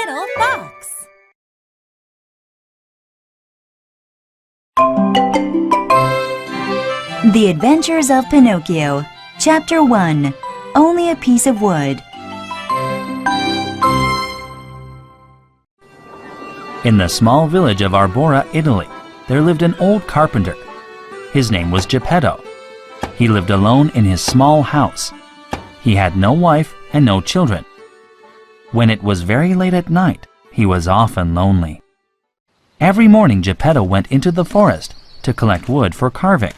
little fox. The Adventures of Pinocchio, Chapter 1, Only a Piece of Wood. In the small village of Arbora, Italy, there lived an old carpenter. His name was Geppetto. He lived alone in his small house. He had no wife and no children. When it was very late at night, he was often lonely. Every morning Geppetto went into the forest to collect wood for carving.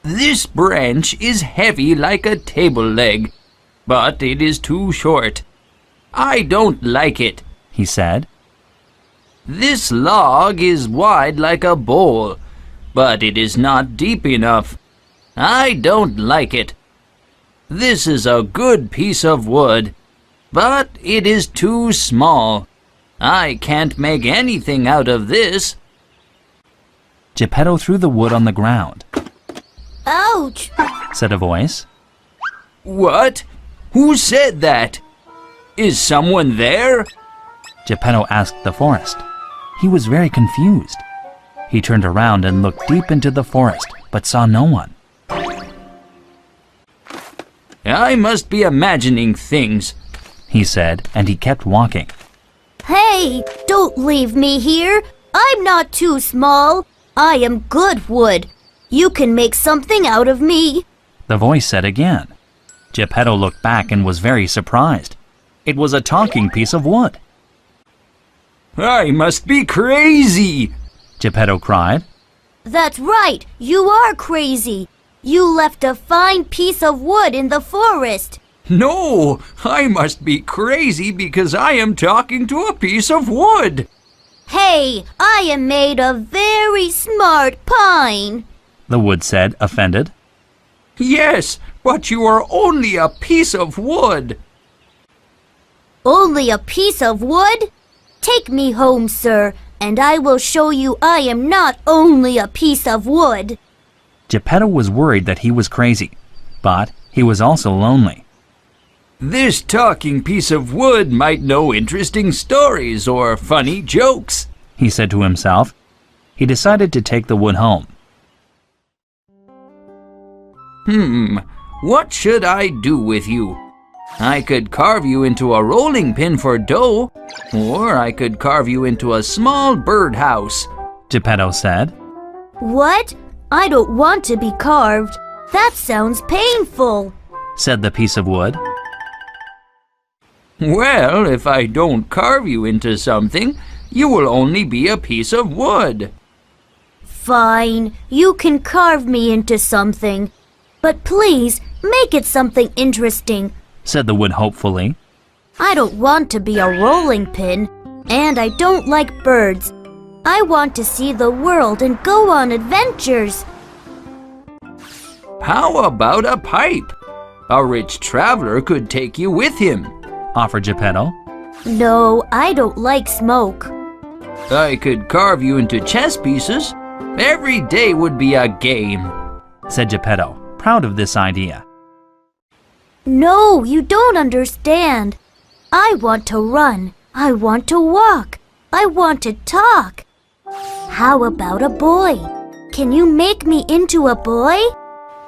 This branch is heavy like a table leg, but it is too short. I don't like it, he said. This log is wide like a bowl, but it is not deep enough. I don't like it. This is a good piece of wood, but it is too small. I can't make anything out of this. Geppetto threw the wood on the ground. Ouch! Said a voice. What? Who said that? Is someone there? Geppetto asked the forest. He was very confused. He turned around and looked deep into the forest, but saw no one. I must be imagining things, he said, and he kept walking. Hey, don't leave me here. I'm not too small. I am good wood. You can make something out of me. The voice said again. Geppetto looked back and was very surprised. It was a talking piece of wood. I must be crazy, Geppetto cried. That's right. You are crazy. You left a fine piece of wood in the forest. No, I must be crazy because I am talking to a piece of wood. Hey, I am made of very smart pine. The wood said, offended. Yes, but you are only a piece of wood. Only a piece of wood? Take me home, sir, and I will show you I am not only a piece of wood. Geppetto was worried that he was crazy, but he was also lonely. This talking piece of wood might know interesting stories or funny jokes, he said to himself. He decided to take the wood home. What should I do with you? I could carve you into a rolling pin for dough, or I could carve you into a small birdhouse, Geppetto said. What? I don't want to be carved. That sounds painful, said the piece of wood. Well, if I don't carve you into something, you will only be a piece of wood. Fine, you can carve me into something. But please, make it something interesting, said the wood hopefully. I don't want to be a rolling pin, and I don't like birds. I want to see the world and go on adventures. How about a pipe? A rich traveler could take you with him, offered Geppetto. No, I don't like smoke. I could carve you into chess pieces. Every day would be a game, said Geppetto, proud of this idea. No, you don't understand. I want to run. I want to walk. I want to talk. How about a boy? Can you make me into a boy?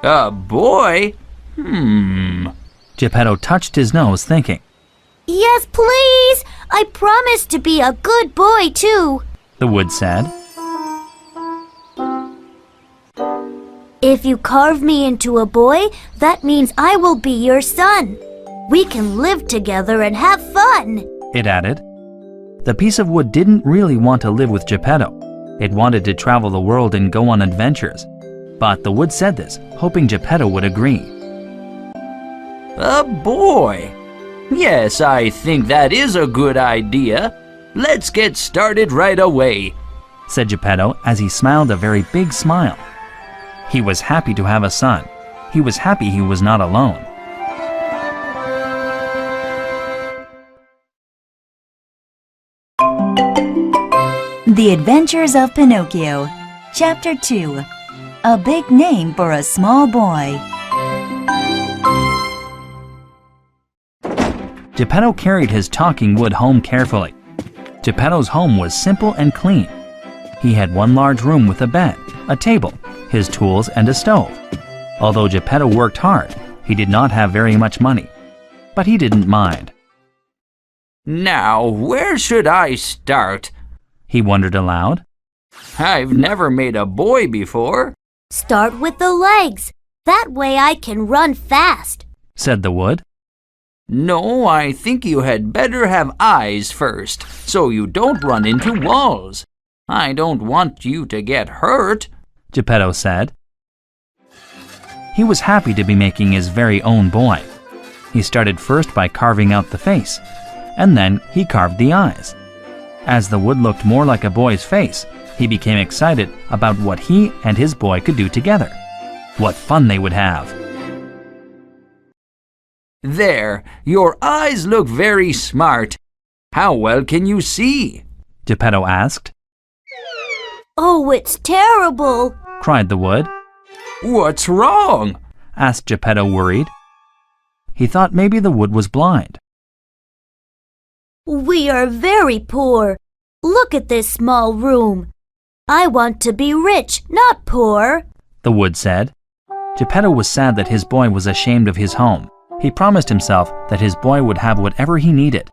A boy? Geppetto touched his nose, thinking. Yes, please! I promise to be a good boy, too, the wood said. If you carve me into a boy, that means I will be your son. We can live together and have fun, it added. The piece of wood didn't really want to live with Geppetto. It wanted to travel the world and go on adventures. But the wood said this, hoping Geppetto would agree. A boy? Yes, I think that is a good idea. Let's get started right away, said Geppetto as he smiled a very big smile. He was happy to have a son. He was happy he was not alone. The Adventures of Pinocchio, Chapter 2, A Big Name for a Small Boy. Geppetto carried his talking wood home carefully. Geppetto's home was simple and clean. He had one large room with a bed, a table, his tools, and a stove. Although Geppetto worked hard, he did not have very much money, but he didn't mind. Now, where should I start? He wondered aloud. I've never made a boy before. Start with the legs. That way I can run fast. Said the wood. No, I think you had better have eyes first, so you don't run into walls. I don't want you to get hurt, Geppetto said. He was happy to be making his very own boy. He started first by carving out the face, and then he carved the eyes. As the wood looked more like a boy's face, he became excited about what he and his boy could do together. What fun they would have! There, your eyes look very smart. How well can you see? Geppetto asked. Oh, it's terrible. Cried the wood. What's wrong? Asked Geppetto, worried. He thought maybe the wood was blind. We are very poor. Look at this small room. I want to be rich, not poor, the wood said. Geppetto was sad that his boy was ashamed of his home. He promised himself that his boy would have whatever he needed.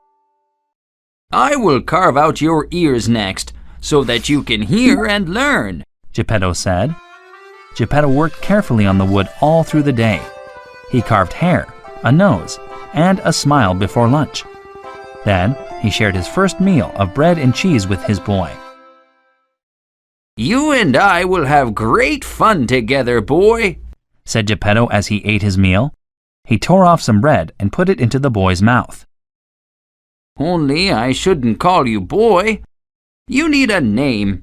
I will carve out your ears next, so that you can hear and learn, Geppetto said. Geppetto worked carefully on the wood all through the day. He carved hair, a nose, and a smile before lunch. Then he shared his first meal of bread and cheese with his boy. You and I will have great fun together, boy, said Geppetto as he ate his meal. He tore off some bread and put it into the boy's mouth. Only I shouldn't call you boy. You need a name.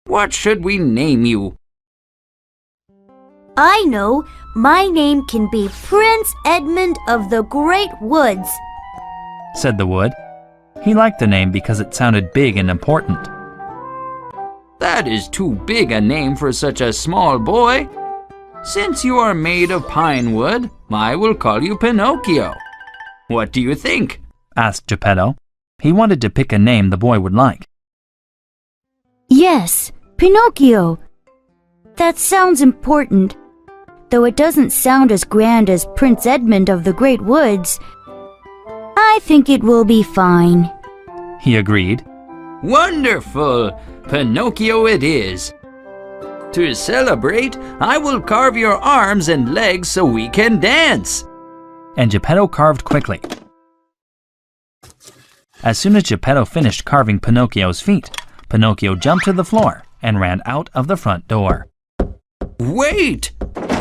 What should we name you? I know. My name can be Prince Edmund of the Great Woods, said the wood. He liked the name because it sounded big and important. That is too big a name for such a small boy. Since you are made of pine wood, I will call you Pinocchio. What do you think? Asked Geppetto. He wanted to pick a name the boy would like. Yes, Pinocchio. That sounds important. Though it doesn't sound as grand as Prince Edmund of the Great Woods, I think it will be fine, he agreed. Wonderful! Pinocchio it is. To celebrate, I will carve your arms and legs so we can dance. And Geppetto carved quickly. As soon as Geppetto finished carving Pinocchio's feet, Pinocchio jumped to the floor and ran out of the front door. Wait!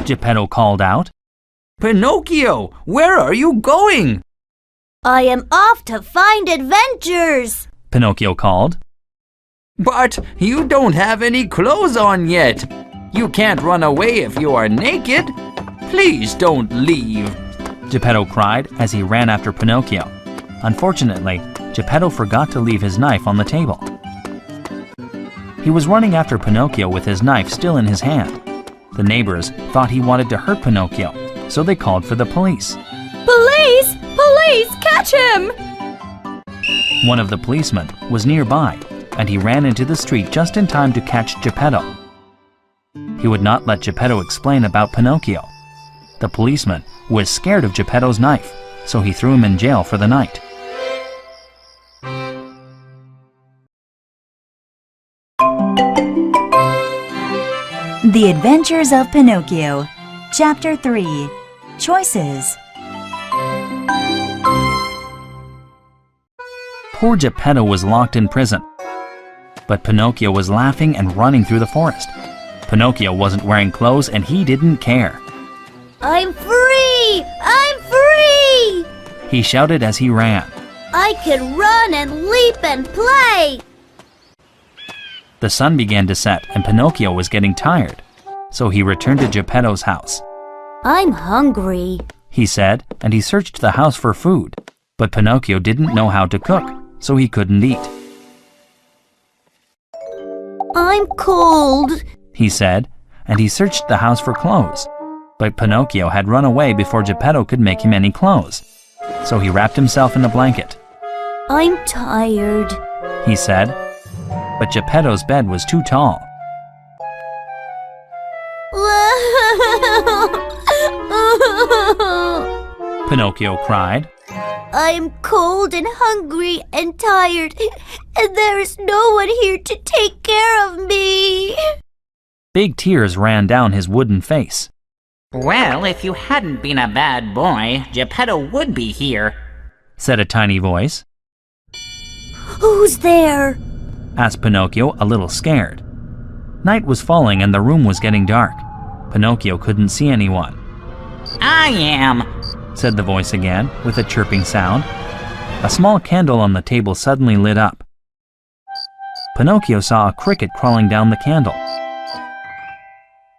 Geppetto called out. Pinocchio, where are you going? I am off to find adventures, Pinocchio called. But you don't have any clothes on yet. You can't run away if you are naked. Please don't leave, Geppetto cried as he ran after Pinocchio. Unfortunately, Geppetto forgot to leave his knife on the table. He was running after Pinocchio with his knife still in his hand. The neighbors thought he wanted to hurt Pinocchio, so they called for the police. Police! Police! Catch him! One of the policemen was nearby, and he ran into the street just in time to catch Geppetto. He would not let Geppetto explain about Pinocchio. The policeman was scared of Geppetto's knife, so he threw him in jail for the night. The Adventures of Pinocchio, Chapter 3, Choices. Poor Geppetto was locked in prison. But Pinocchio was laughing and running through the forest. Pinocchio wasn't wearing clothes and he didn't care. I'm free! I'm free! He shouted as he ran. I can run and leap and play! The sun began to set and Pinocchio was getting tired. So he returned to Geppetto's house. I'm hungry, He said, and he searched the house for food. But Pinocchio didn't know how to cook, so he couldn't eat. I'm cold. He said, and he searched the house for clothes. But Pinocchio had run away before Geppetto could make him any clothes. so he wrapped himself in a blanket. I'm tired. He said, but Geppetto's bed was too tall. Pinocchio cried. I'm cold and hungry and tired, and there is no one here to take care of me. Big tears ran down his wooden face. Well, if you hadn't been a bad boy, Geppetto would be here, Said a tiny voice. Who's there? Asked Pinocchio, a little scared. Night was falling and the room was getting dark. Pinocchio couldn't see anyone. I am. Said the voice again, with a chirping sound. A small candle on the table suddenly lit up. Pinocchio saw a cricket crawling down the candle.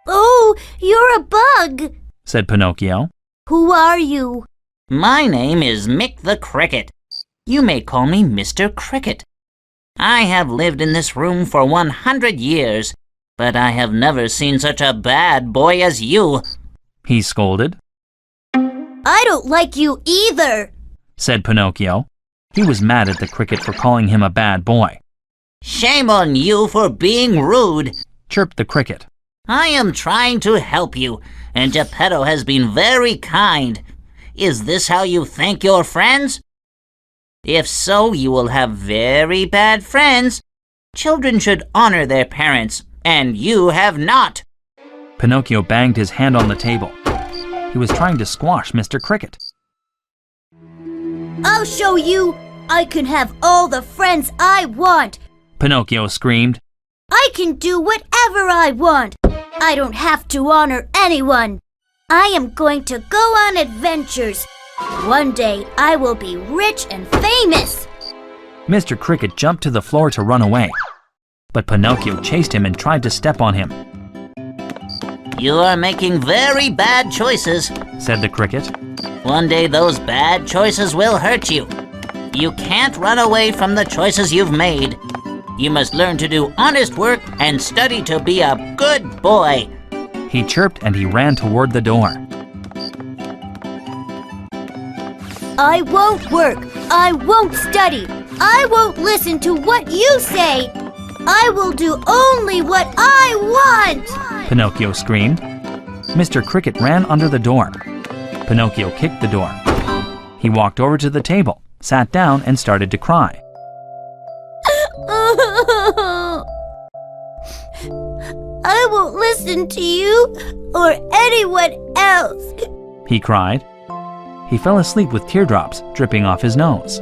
Oh, you're a bug. Said Pinocchio. Who are you? My name is Mick the Cricket. You may call me Mr. Cricket. I have lived in this room for 100 years, but I have never seen such a bad boy as you. He scolded. I don't like you either. Said Pinocchio. He was mad at the cricket for calling him a bad boy. Shame on you for being rude. Chirped the cricket. I am trying to help you, and Geppetto has been very kind. Is this how you thank your friends? If so, you will have very bad friends. Children should honor their parents, and you have not. Pinocchio banged his hand on the table. He was trying to squash Mr. Cricket. I'll show you. I can have all the friends I want. Pinocchio screamed. I can do whatever I want. I don't have to honor anyone. I am going to go on adventures. One day I will be rich and famous. Mr. Cricket jumped to the floor to run away, but Pinocchio chased him and tried to step on him. You are making very bad choices, Said the cricket. One day those bad choices will hurt you. You can't run away from the choices you've made. You must learn to do honest work and study to be a good boy. He chirped and he ran toward the door. I won't work. I won't study. I won't listen to what you say. I will do only what I want. Pinocchio screamed. Mr. Cricket ran under the door. Pinocchio kicked the door. He walked over to the table, sat down, and started to cry. I won't listen to you or anyone else. He cried. He fell asleep with teardrops dripping off his nose.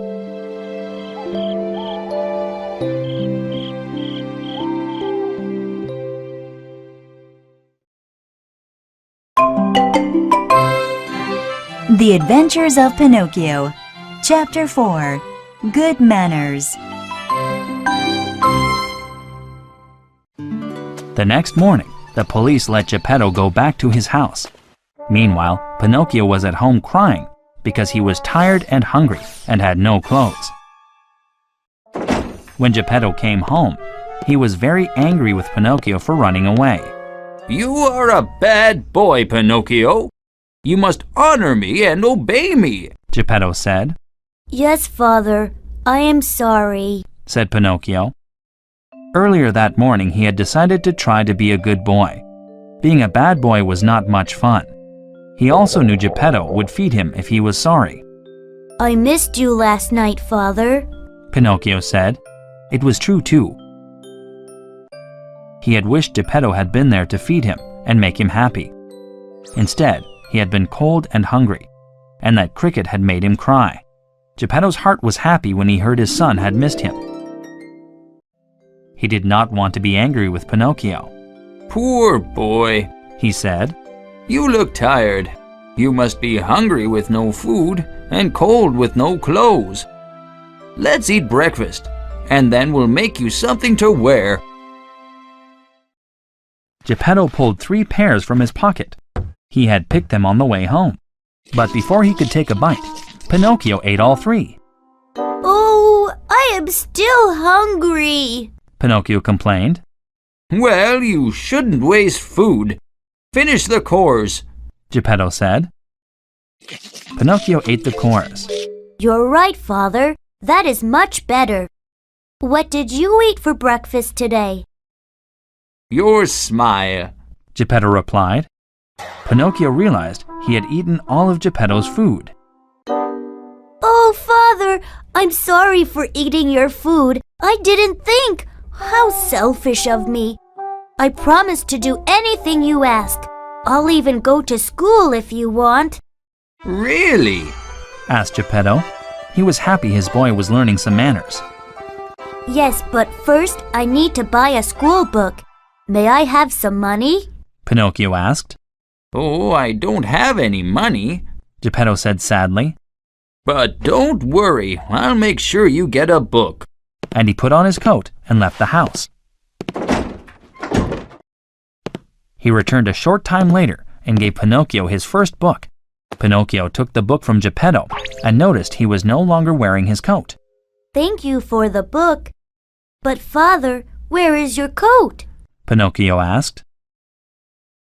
The Adventures of Pinocchio, Chapter 4, Good Manners. The next morning, the police let Geppetto go back to his house. Meanwhile, Pinocchio was at home crying because he was tired and hungry and had no clothes. When Geppetto came home, he was very angry with Pinocchio for running away. You are a bad boy, Pinocchio. You must honor me and obey me, Geppetto said. Yes, Father. I am sorry. Said Pinocchio. Earlier that morning, he had decided to try to be a good boy. Being a bad boy was not much fun. He also knew Geppetto would feed him if he was sorry. I missed you last night, Father. Pinocchio said. It was true, too. He had wished Geppetto had been there to feed him and make him happy. Instead, he had been cold and hungry, and that cricket had made him cry. Geppetto's heart was happy when he heard his son had missed him. He did not want to be angry with Pinocchio. Poor boy, He said. you look tired. You must be hungry with no food and cold with no clothes. Let's eat breakfast, and then we'll make you something to wear. Geppetto pulled 3 pears from his pocket. He had picked them on the way home. But before he could take a bite, Pinocchio ate all 3. Oh, I am still hungry. Pinocchio complained. Well, you shouldn't waste food. Finish the cores. Geppetto said. Pinocchio ate the cores. You're right, Father. That is much better. What did you eat for breakfast today? Your smile. Geppetto replied. Pinocchio realized he had eaten all of Geppetto's food. Oh, Father, I'm sorry for eating your food. I didn't think. How selfish of me. I promise to do anything you ask. I'll even go to school if you want. Really? Asked Geppetto. He was happy his boy was learning some manners. Yes, but first I need to buy a school book. May I have some money? Pinocchio asked. Oh, I don't have any money. Geppetto said sadly. But don't worry, I'll make sure you get a book. And he put on his coat and left the house. He returned a short time later and gave Pinocchio his first book. Pinocchio took the book from Geppetto and noticed he was no longer wearing his coat. Thank you for the book. But Father, where is your coat? Pinocchio asked.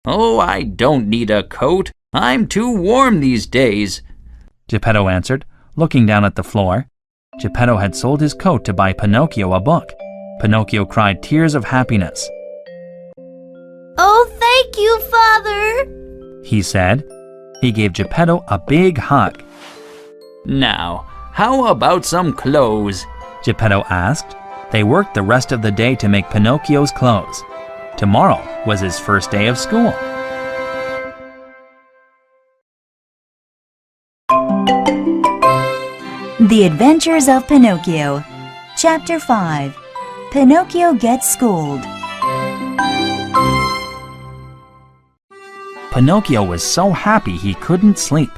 Oh, I don't need a coat. I'm too warm these days. Geppetto answered, looking down at the floor. Geppetto had sold his coat to buy Pinocchio a book. Pinocchio cried tears of happiness. Oh, thank you, Father, he said. He gave Geppetto a big hug. Now, how about some clothes? Geppetto asked. They worked the rest of the day to make Pinocchio's clothes. Tomorrow was his first day of school. The Adventures of Pinocchio. Chapter 5. Pinocchio Gets Schooled. Pinocchio was so happy he couldn't sleep.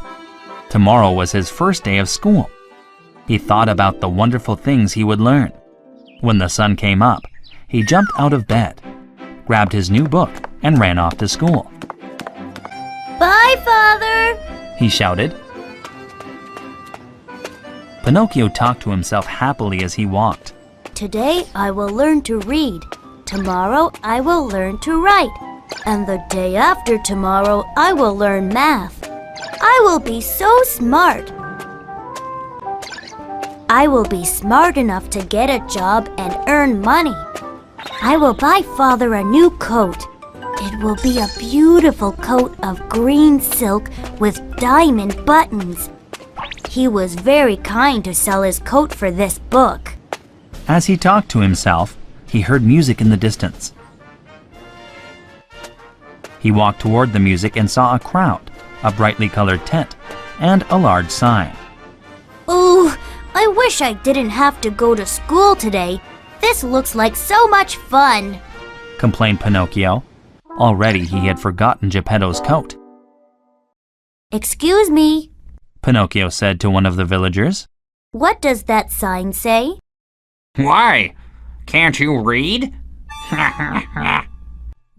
Tomorrow was his first day of school. He thought about the wonderful things he would learn. When the sun came up, he jumped out of bed, grabbed his new book, and ran off to school. Bye, Father, he shouted. Pinocchio talked to himself happily as he walked. Today I will learn to read. Tomorrow I will learn to write. And the day after tomorrow I will learn math. I will be so smart. I will be smart enough to get a job and earn money. I will buy Father a new coat. It will be a beautiful coat of green silk with diamond buttons. He was very kind to sell his coat for this book. As he talked to himself, he heard music in the distance. He walked toward the music and saw a crowd, a brightly colored tent, and a large sign. Oh, I wish I didn't have to go to school today. This looks like so much fun, complained Pinocchio. Already he had forgotten Geppetto's coat. Excuse me, Pinocchio said to one of the villagers. What does that sign say? Why? Can't you read?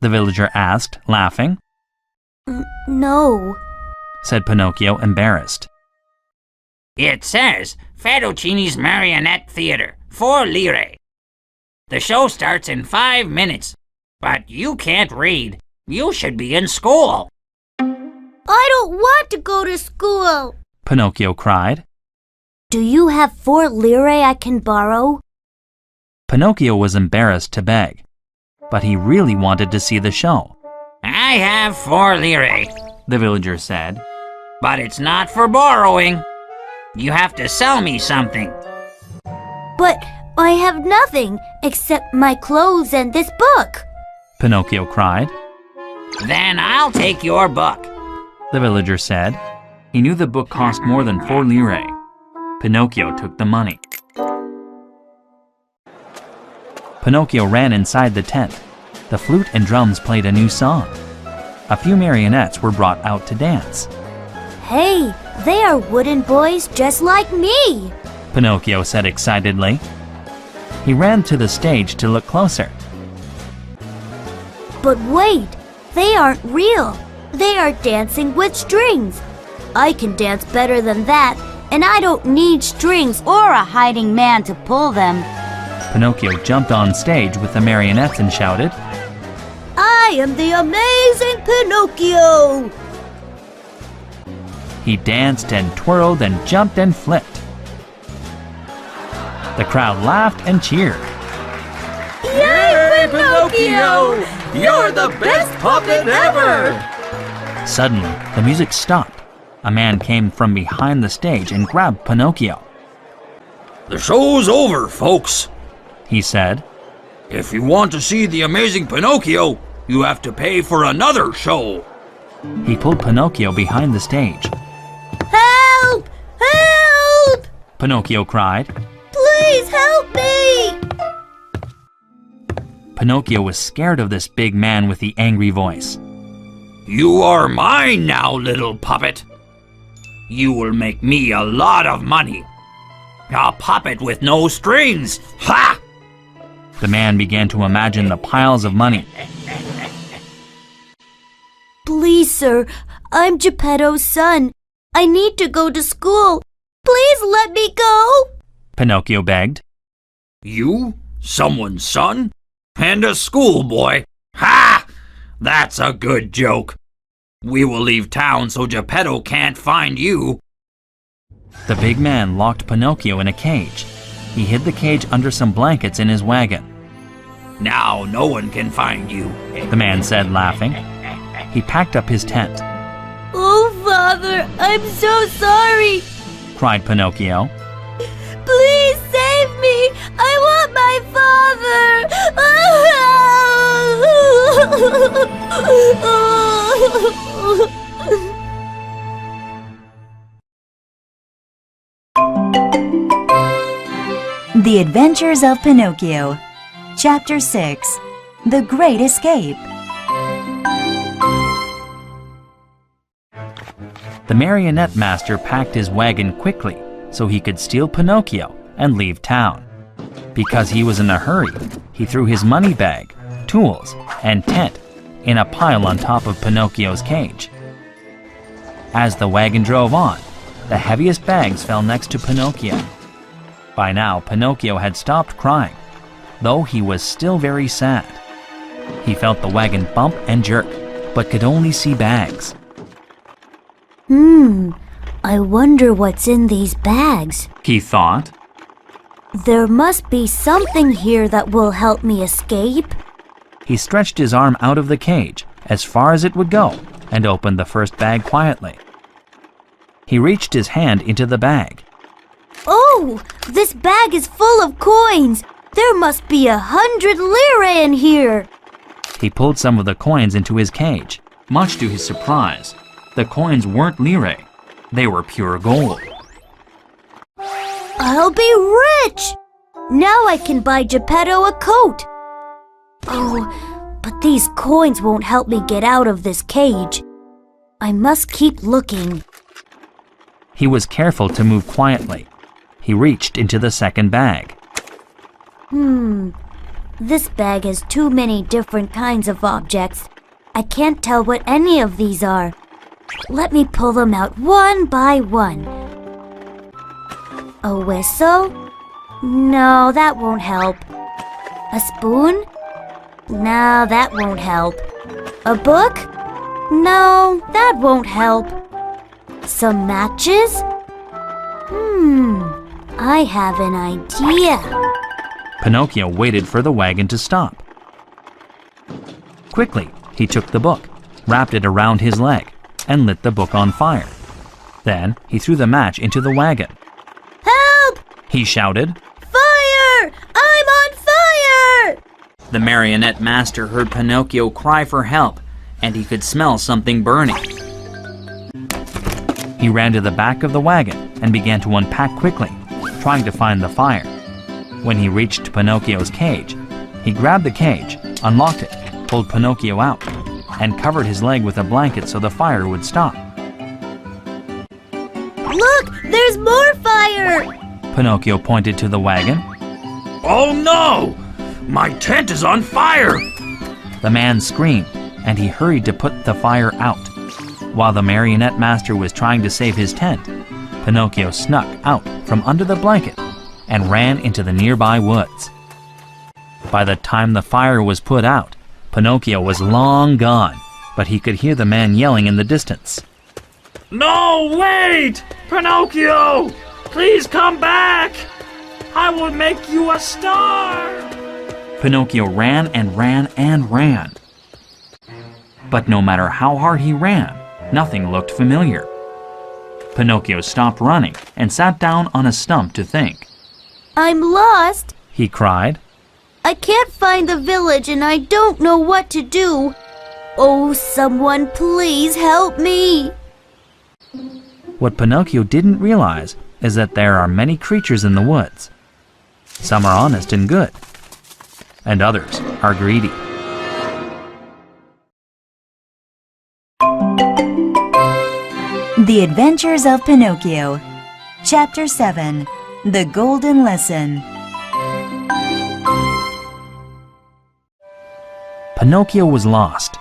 The villager asked, laughing. No. Said Pinocchio, embarrassed. It says Fettuccine's Marionette Theater, 4 lire. The show starts in 5 minutes. But you can't read. You should be in school. I don't want to go to school, Pinocchio cried. Do you have 4 lire I can borrow? Pinocchio was embarrassed to beg, but he really wanted to see the show. I have 4 lire, The villager said. but it's not for borrowing. You have to sell me something. But I have nothing except my clothes and this book. Pinocchio cried. Then I'll take your book. The villager said. He knew the book cost more than 4 lire. Pinocchio took the money. Pinocchio ran inside the tent. The flute and drums played a new song. A few marionettes were brought out to dance. Hey, they are wooden boys just like me. Pinocchio said excitedly. He ran to the stage to look closer. But wait, they aren't real. They are dancing with strings. I can dance better than that, and I don't need strings or a hiding man to pull them. Pinocchio jumped on stage with the marionettes and shouted, I am the amazing Pinocchio! He danced and twirled and jumped and flipped. The crowd laughed and cheered. Yay, Pinocchio! You're the best puppet ever! Suddenly, the music stopped. A man came from behind the stage and grabbed Pinocchio. The show's over, folks, He said, If you want to see the amazing Pinocchio, you have to pay for another show. He pulled Pinocchio behind the stage. Help! Help! Pinocchio cried. Please help me! Pinocchio was scared of this big man with the angry voice. You are mine now, little puppet. You will make me a lot of money. A puppet with no strings. Ha! The man began to imagine the piles of money. Please, sir, I'm Geppetto's son. I need to go to school. Please let me go. Pinocchio begged. You? Someone's son? And a schoolboy? Ha! That's a good joke. We will leave town so Geppetto can't find you. The big man locked Pinocchio in a cage. He hid the cage under some blankets in his wagon. Now no one can find you. The man said, laughing. He packed up his tent. Oh, Father, I'm so sorry. Cried Pinocchio. Please save me. I want my father. The Adventures of Pinocchio. Chapter 6. The Great Escape. The marionette master packed his wagon quickly so he could steal Pinocchio and leave town. Because he was in a hurry, he threw his money bag, tools, and tent in a pile on top of Pinocchio's cage. As the wagon drove on, the heaviest bags fell next to Pinocchio. By now, Pinocchio had stopped crying, though he was still very sad. He felt the wagon bump and jerk, but could only see bags. I wonder what's in these bags. He thought. There must be something here that will help me escape. He stretched his arm out of the cage as far as it would go and opened the first bag quietly. He reached his hand into the bag. Oh, this bag is full of coins. There must be 100 lire in here. He pulled some of the coins into his cage. Much to his surprise, the coins weren't lire. They were pure gold. I'll be rich! Now I can buy Geppetto a coat. Oh, but these coins won't help me get out of this cage. I must keep looking. He was careful to move quietly. He reached into the second bag. This bag has too many different kinds of objects. I can't tell what any of these are. Let me pull them out one by one. A whistle? No, that won't help. A spoon? No, that won't help. A book? No, that won't help. Some matches? I have an idea. Pinocchio waited for the wagon to stop. Quickly, he took the book, wrapped it around his leg, and lit the book on fire. Then he threw the match into the wagon. Help! He shouted. Fire! I'm on fire! The marionette master heard Pinocchio cry for help, and he could smell something burning. He ran to the back of the wagon and began to unpack quickly, trying to find the fire. When he reached Pinocchio's cage, he grabbed the cage, unlocked it, pulled Pinocchio out, and covered his leg with a blanket so the fire would stop. Look, there's more fire! Pinocchio pointed to the wagon. Oh no! My tent is on fire! The man screamed, and he hurried to put the fire out. While the marionette master was trying to save his tent, Pinocchio snuck out from under the blanket and ran into the nearby woods. By the time the fire was put out, Pinocchio was long gone, but he could hear the man yelling in the distance. No, wait! Pinocchio! Please come back! I will make you a star! Pinocchio ran and ran and ran. But no matter how hard he ran, nothing looked familiar. Pinocchio stopped running and sat down on a stump to think. I'm lost. He cried. I can't find the village and I don't know what to do. Oh, someone please help me. What Pinocchio didn't realize is that there are many creatures in the woods. Some are honest and good, and others are greedy. The Adventures of Pinocchio, Chapter 7, The Golden Lesson. Pinocchio was lost.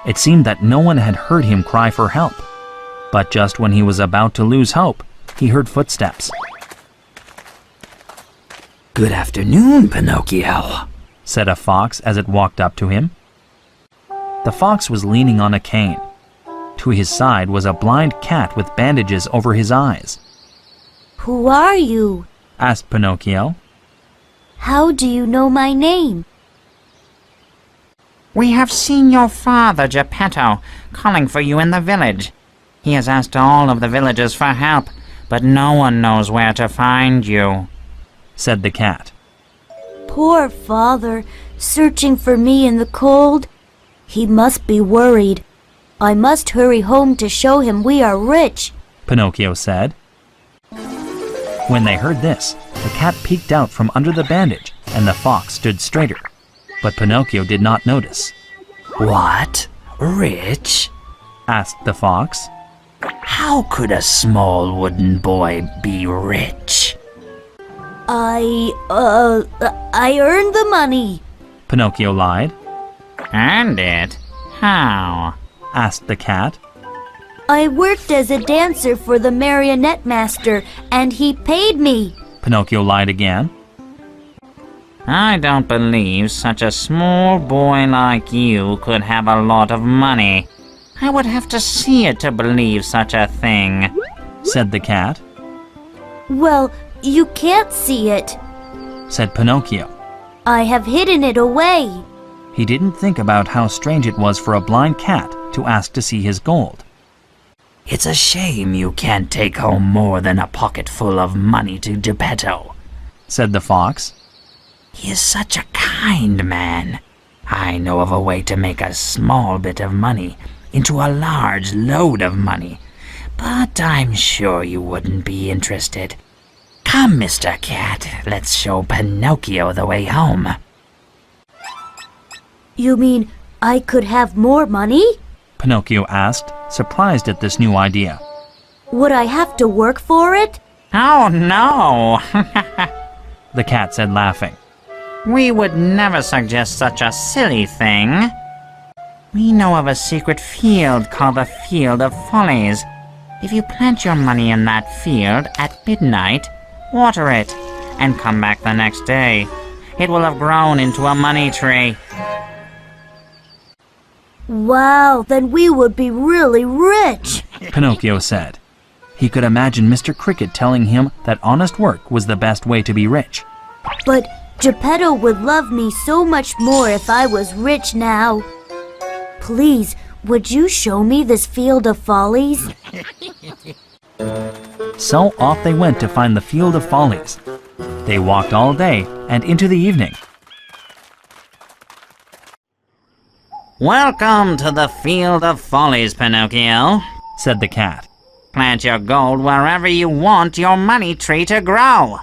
It seemed that no one had heard him cry for help. But just when he was about to lose hope, he heard footsteps. Good afternoon, Pinocchio, said a fox as it walked up to him. The fox was leaning on a cane. To his side was a blind cat with bandages over his eyes. Who are you? Asked Pinocchio. How do you know my name? We have seen your father, Geppetto, calling for you in the village. He has asked all of the villagers for help, but no one knows where to find you, said the cat. Poor father, searching for me in the cold. He must be worried. I must hurry home to show him we are rich, Pinocchio said. When they heard this, the cat peeked out from under the bandage, and the fox stood straighter. But Pinocchio did not notice. What? Rich? Asked the fox. How could a small wooden boy be rich? I earned the money. Pinocchio lied. Earned it? How? Asked the cat. I worked as a dancer for the marionette master, and he paid me. Pinocchio lied again. I don't believe such a small boy like you could have a lot of money. I would have to see it to believe such a thing, said the cat. Well, you can't see it, said Pinocchio. I have hidden it away. He didn't think about how strange it was for a blind cat to ask to see his gold. It's a shame you can't take home more than a pocketful of money to Geppetto, said the fox. He is such a kind man. I know of a way to make a small bit of money into a large load of money, but I'm sure you wouldn't be interested. Come, Mr. Cat, let's show Pinocchio the way home. You mean I could have more money? Pinocchio asked, surprised at this new idea. Would I have to work for it? Oh no! The cat said, laughing. We would never suggest such a silly thing. We know of a secret field called the Field of Follies. If you plant your money in that field at midnight, water it, and come back the next day, it will have grown into a money tree. Wow, then we would be really rich. Pinocchio said. He could imagine Mr. Cricket telling him that honest work was the best way to be rich. But Geppetto would love me so much more if I was rich now. Please, would you show me this Field of Follies? So off they went to find the Field of Follies. They walked all day and into the evening. Welcome to the Field of Follies, Pinocchio, said the cat. Plant your gold wherever you want your money tree to grow.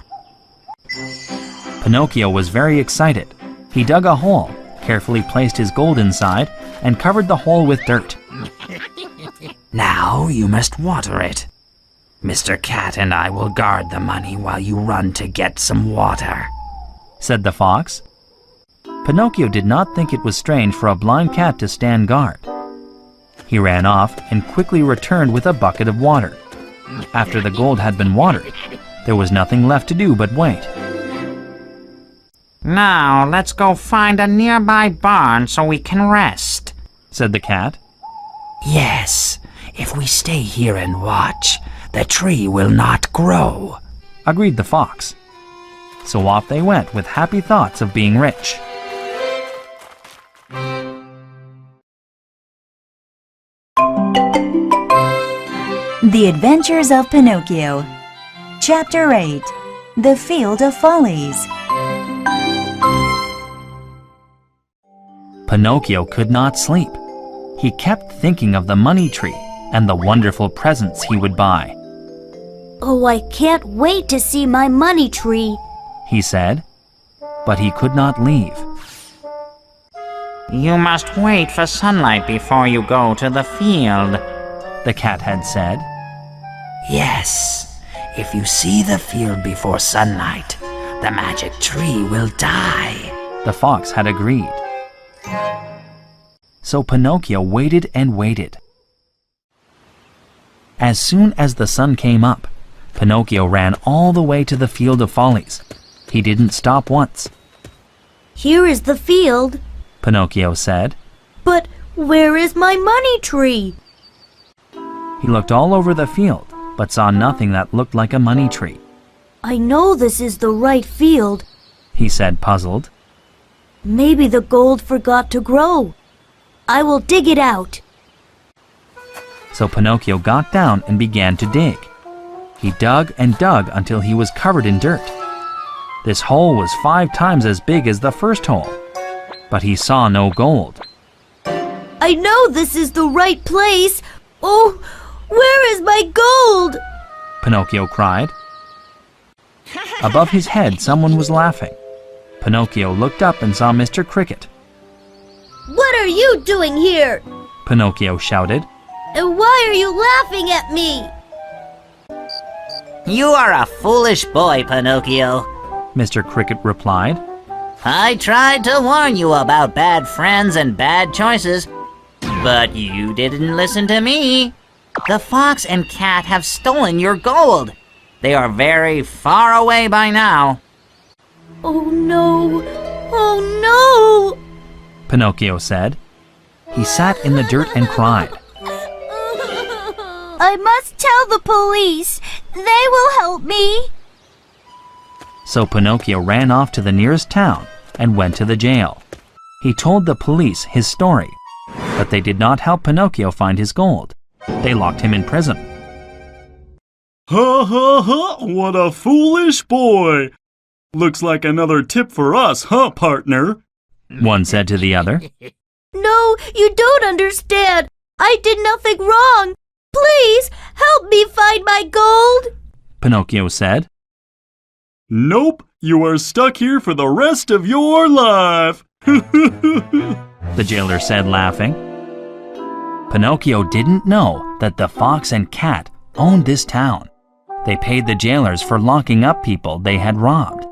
Pinocchio was very excited. He dug a hole, carefully placed his gold inside, and covered the hole with dirt. Now you must water it. Mr. Cat and I will guard the money while you run to get some water, said the fox. Pinocchio did not think it was strange for a blind cat to stand guard. He ran off and quickly returned with a bucket of water. After the gold had been watered, there was nothing left to do but wait. Now, let's go find a nearby barn so we can rest, said the cat. Yes, if we stay here and watch, the tree will not grow, agreed the fox. So off they went with happy thoughts of being rich. The Adventures of Pinocchio. Chapter 8. The Field of Follies. Pinocchio could not sleep. He kept thinking of the money tree and the wonderful presents he would buy. Oh, I can't wait to see my money tree. He said, but he could not leave. You must wait for sunlight before you go to the field, The cat had said. Yes, if you see the field before sunlight, the magic tree will die. The fox had agreed. So Pinocchio waited and waited. As soon as the sun came up, Pinocchio ran all the way to the Field of Follies. He didn't stop once. Here is the field. Pinocchio said. But where is my money tree? He looked all over the field, but saw nothing that looked like a money tree. I know this is the right field. He said, puzzled. Maybe the gold forgot to grow. I will dig it out. So Pinocchio got down and began to dig. He dug and dug until he was covered in dirt. This hole was 5 times as big as the first hole, but he saw no gold. I know this is the right place. Oh, where is my gold? Pinocchio cried. Above his head, someone was laughing. Pinocchio looked up and saw Mr. Cricket. What are you doing here? Pinocchio shouted. And why are you laughing at me? You are a foolish boy, Pinocchio. Mr. Cricket replied. I tried to warn you about bad friends and bad choices, but you didn't listen to me. The fox and cat have stolen your gold. They are very far away by now. Oh no! Oh no! Pinocchio said. He sat in the dirt and cried. I must tell the police. They will help me. So Pinocchio ran off to the nearest town and went to the jail. He told the police his story, but they did not help Pinocchio find his gold. They locked him in prison. Ha ha ha, what a foolish boy. Looks like another tip for us, huh, partner? One said to the other. No, you don't understand. I did nothing wrong. Please help me find my gold. Pinocchio said. Nope, you are stuck here for the rest of your life. The jailer said, laughing. Pinocchio didn't know that the fox and cat owned this town. They paid the jailers for locking up people they had robbed.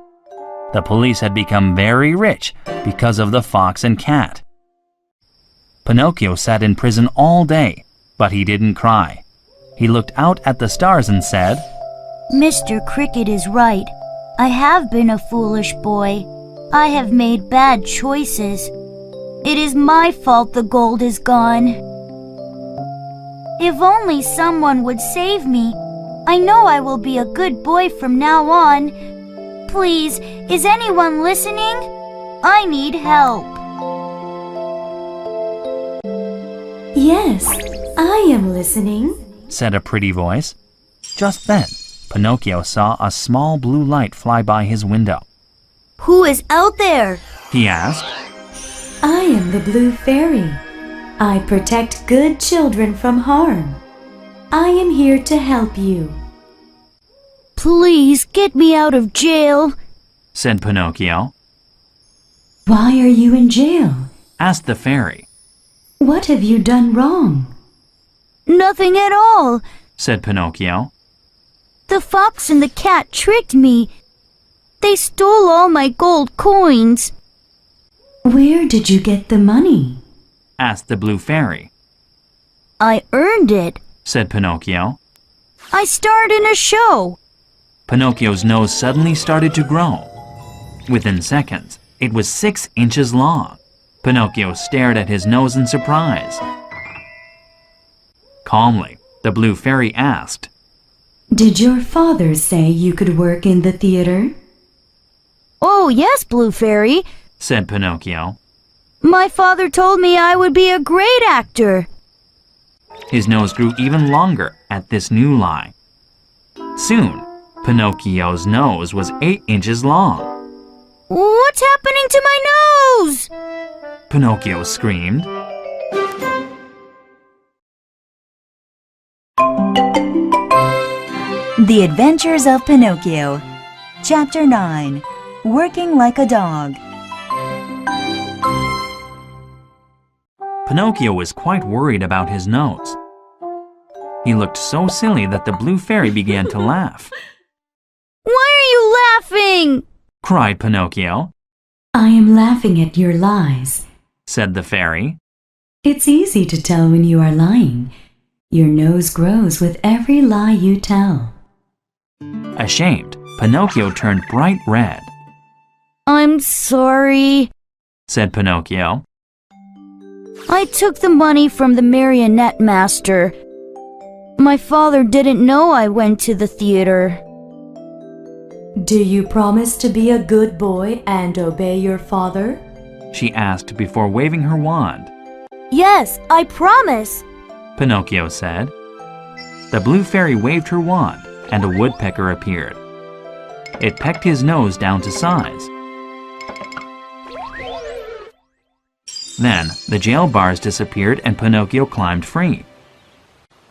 The police had become very rich because of the fox and cat. Pinocchio sat in prison all day, but he didn't cry. He looked out at the stars and said, Mr. Cricket is right. I have been a foolish boy. I have made bad choices. It is my fault the gold is gone. If only someone would save me. I know I will be a good boy from now on. Please, is anyone listening? I need help. Yes, I am listening, said a pretty voice. Just then, Pinocchio saw a small blue light fly by his window. Who is out there? He asked. I am the Blue Fairy. I protect good children from harm. I am here to help you. Please get me out of jail, said Pinocchio. Why are you in jail? Asked the fairy. What have you done wrong? Nothing at all. Said Pinocchio. The fox and the cat tricked me. They stole all my gold coins. Where did you get the money? Asked the blue fairy. I earned it, said Pinocchio. I starred in a show. Pinocchio's nose suddenly started to grow. Within seconds, it was 6 inches long. Pinocchio stared at his nose in surprise. Calmly, the blue fairy asked, Did your father say you could work in the theater? Oh, yes, Blue Fairy, said Pinocchio. my father told me I would be a great actor. His nose grew even longer at this new lie. Soon, Pinocchio's nose was 8 inches long. What's happening to my nose? Pinocchio screamed. The Adventures of Pinocchio. Chapter 9. Working Like a Dog. Pinocchio was quite worried about his nose. He looked so silly that the Blue Fairy began to laugh. Why are you laughing? Cried Pinocchio, I am laughing at your lies. said the fairy. It's easy to tell when you are lying. Your nose grows with every lie you tell. Ashamed, Pinocchio turned bright red, I'm sorry. said Pinocchio. I took the money from the marionette master. My father didn't know I went to the theater. Do you promise to be a good boy and obey your father? She asked before waving her wand. Yes, I promise. Pinocchio said. The Blue Fairy waved her wand, and a woodpecker appeared. It pecked his nose down to size. Then, the jail bars disappeared and Pinocchio climbed free,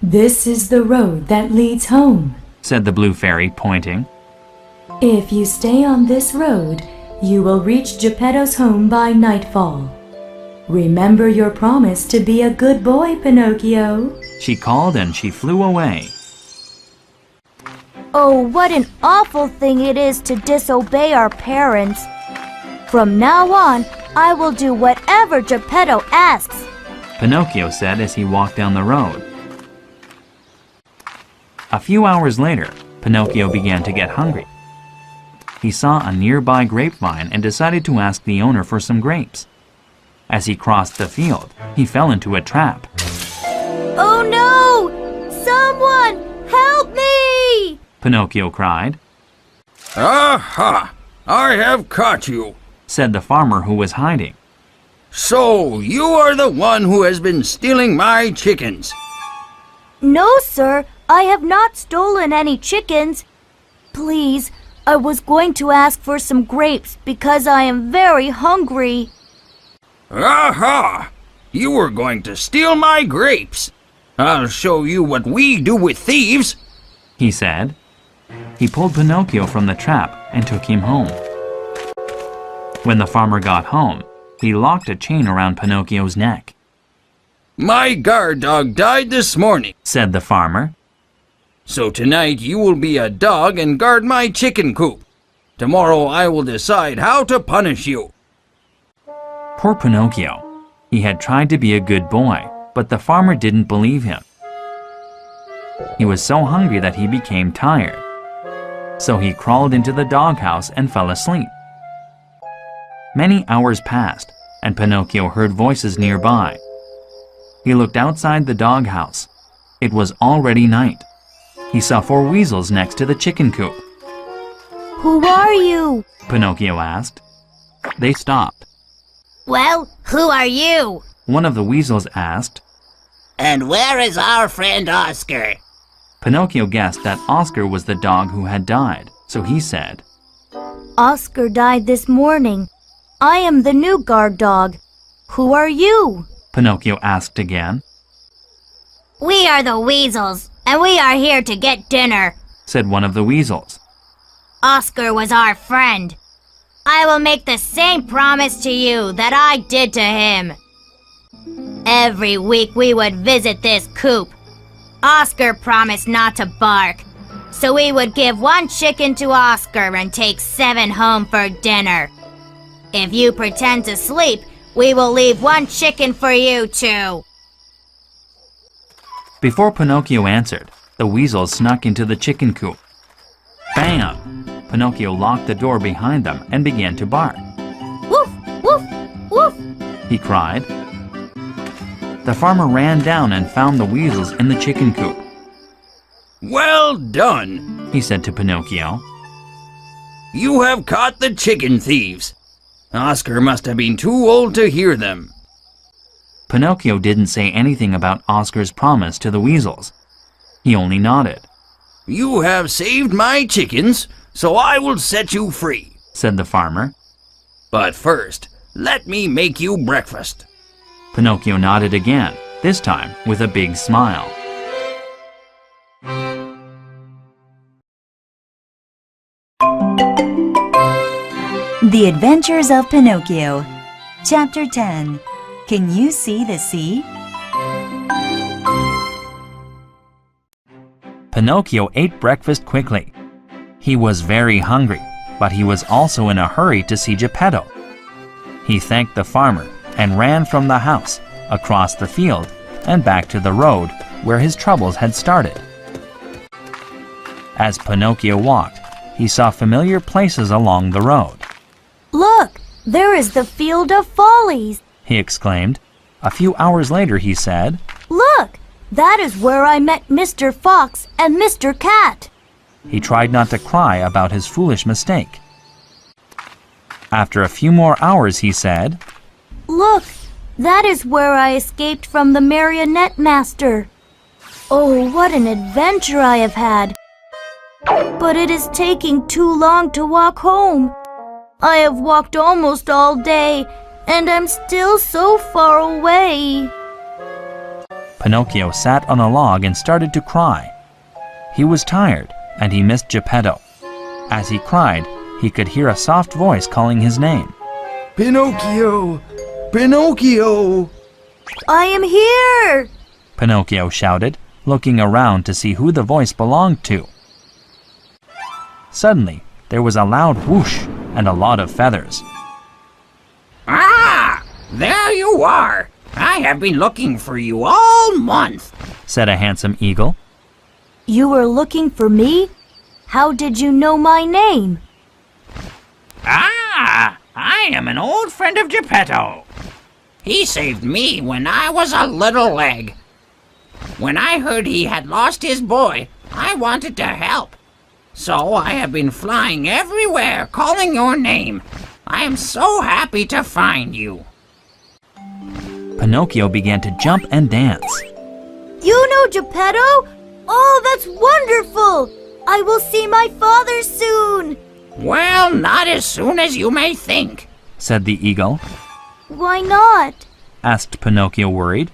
This is the road that leads home. said the Blue Fairy, pointing. If you stay on this road, you will reach Geppetto's home by nightfall. Remember your promise to be a good boy, Pinocchio. She called and she flew away. Oh, what an awful thing it is to disobey our parents. From now on, I will do whatever Geppetto asks. Pinocchio said as he walked down the road. A few hours later, Pinocchio began to get hungry. He saw a nearby grapevine and decided to ask the owner for some grapes. As he crossed the field, he fell into a trap. Oh no! Someone help me! Pinocchio cried, Aha! I have caught you. said the farmer who was hiding. So, you are the one who has been stealing my chickens. No, sir, I have not stolen any chickens. Please, I was going to ask for some grapes because I am very hungry. Aha! You were going to steal my grapes. I'll show you what we do with thieves. He said. He pulled Pinocchio from the trap and took him home. When the farmer got home, he locked a chain around Pinocchio's neck, My guard dog died this morning, said the farmer. so tonight you will be a dog and guard my chicken coop. Tomorrow I will decide how to punish you. Poor Pinocchio. He had tried to be a good boy, but the farmer didn't believe him. He was so hungry that he became tired. So he crawled into the doghouse and fell asleep. Many hours passed, and Pinocchio heard voices nearby. He looked outside the doghouse. It was already night. He saw 4 weasels next to the chicken coop. Who are you? Pinocchio asked. They stopped. Well, who are you? One of the weasels asked. And where is our friend Oscar? Pinocchio guessed that Oscar was the dog who had died, so he said, Oscar died this morning. I am the new guard dog. Who are you? Pinocchio asked again, We are the weasels, and we are here to get dinner. said one of the weasels. Oscar was our friend. I will make the same promise to you that I did to him. Every week we would visit this coop. Oscar promised not to bark, so we would give 1 chicken to Oscar and take 7 home for dinner. If you pretend to sleep, we will leave 1 chicken for you too. Before Pinocchio answered, the weasels snuck into the chicken coop. Bam! Pinocchio locked the door behind them and began to bark. Woof, woof, woof. He cried. The farmer ran down and found the weasels in the chicken coop. Well done, He said to Pinocchio. You have caught the chicken thieves. Oscar must have been too old to hear them. Pinocchio didn't say anything about Oscar's promise to the weasels. He only nodded. You have saved my chickens, so I will set you free, said the farmer. But first, let me make you breakfast. Pinocchio nodded again, this time with a big smile. The Adventures of Pinocchio. Chapter 10. Can you see the sea? Pinocchio ate breakfast quickly. He was very hungry, but he was also in a hurry to see Geppetto. He thanked the farmer and ran from the house, across the field, and back to the road where his troubles had started. As Pinocchio walked, he saw familiar places along the road. Look, there is the Field of Follies. He exclaimed. A few hours later, he said, Look, that is where I met Mr. Fox and Mr. Cat. He tried not to cry about his foolish mistake. After a few more hours, he said, Look, that is where I escaped from the marionette master. Oh, what an adventure I have had. But it is taking too long to walk home. I have walked almost all day, and I'm still so far away. Pinocchio sat on a log and started to cry. He was tired, and he missed Geppetto. As he cried, he could hear a soft voice calling his name. Pinocchio! Pinocchio! I am here! Pinocchio shouted, looking around to see who the voice belonged to. Suddenly, there was a loud whoosh and a lot of feathers. Ah! There you are! I have been looking for you all month, said a handsome eagle. You were looking for me? How did you know my name? Ah! I am an old friend of Geppetto. He saved me when I was a little egg. When I heard he had lost his boy, I wanted to help. So I have been flying everywhere, calling your name. I am so happy to find you. Pinocchio began to jump and dance. You know Geppetto? Oh, that's wonderful! I will see my father soon! Well, not as soon as you may think, said the eagle. Why not? Asked Pinocchio, worried.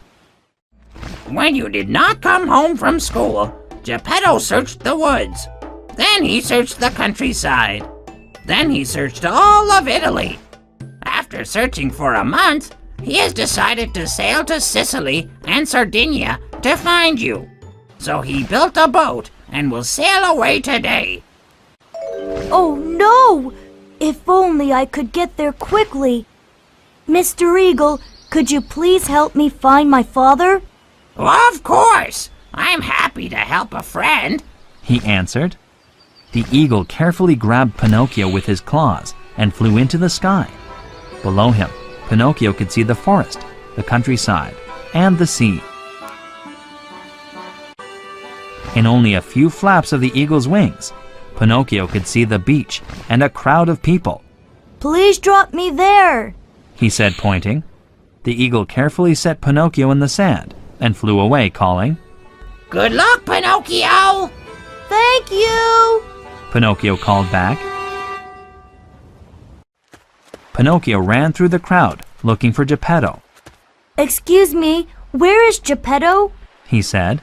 When you did not come home from school, Geppetto searched the woods. Then he searched the countryside. Then he searched all of Italy. After searching for a month, he has decided to sail to Sicily and Sardinia to find you. So he built a boat and will sail away today. Oh no! If only I could get there quickly. Mr. Eagle, could you please help me find my father? Of course! I'm happy to help a friend, he answered. The eagle carefully grabbed Pinocchio with his claws and flew into the sky. Below him, Pinocchio could see the forest, the countryside, and the sea. In only a few flaps of the eagle's wings, Pinocchio could see the beach and a crowd of people. Please drop me there, he said, pointing. The eagle carefully set Pinocchio in the sand and flew away, calling, Good luck, Pinocchio! Thank you! Pinocchio called back. Pinocchio ran through the crowd, looking for Geppetto. Excuse me, where is Geppetto? He said.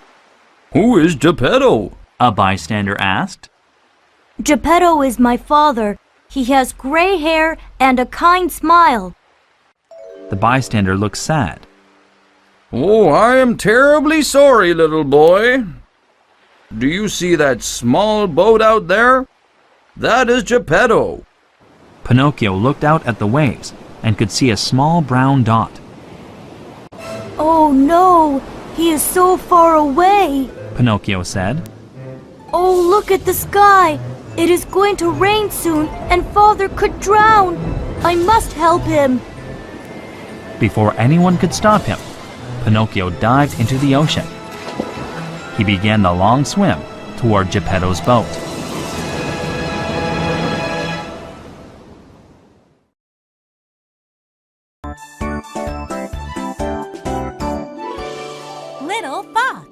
Who is Geppetto? A bystander asked. Geppetto is my father. He has gray hair and a kind smile. The bystander looked sad. Oh, I am terribly sorry, little boy. Do you see that small boat out there? That is Geppetto. Pinocchio looked out at the waves and could see a small brown dot. Oh no, he is so far away, Pinocchio said. Oh, look at the sky. It is going to rain soon and father could drown. I must help him. Before anyone could stop him, Pinocchio dived into the ocean. He began the long swim toward Geppetto's boat. little fox.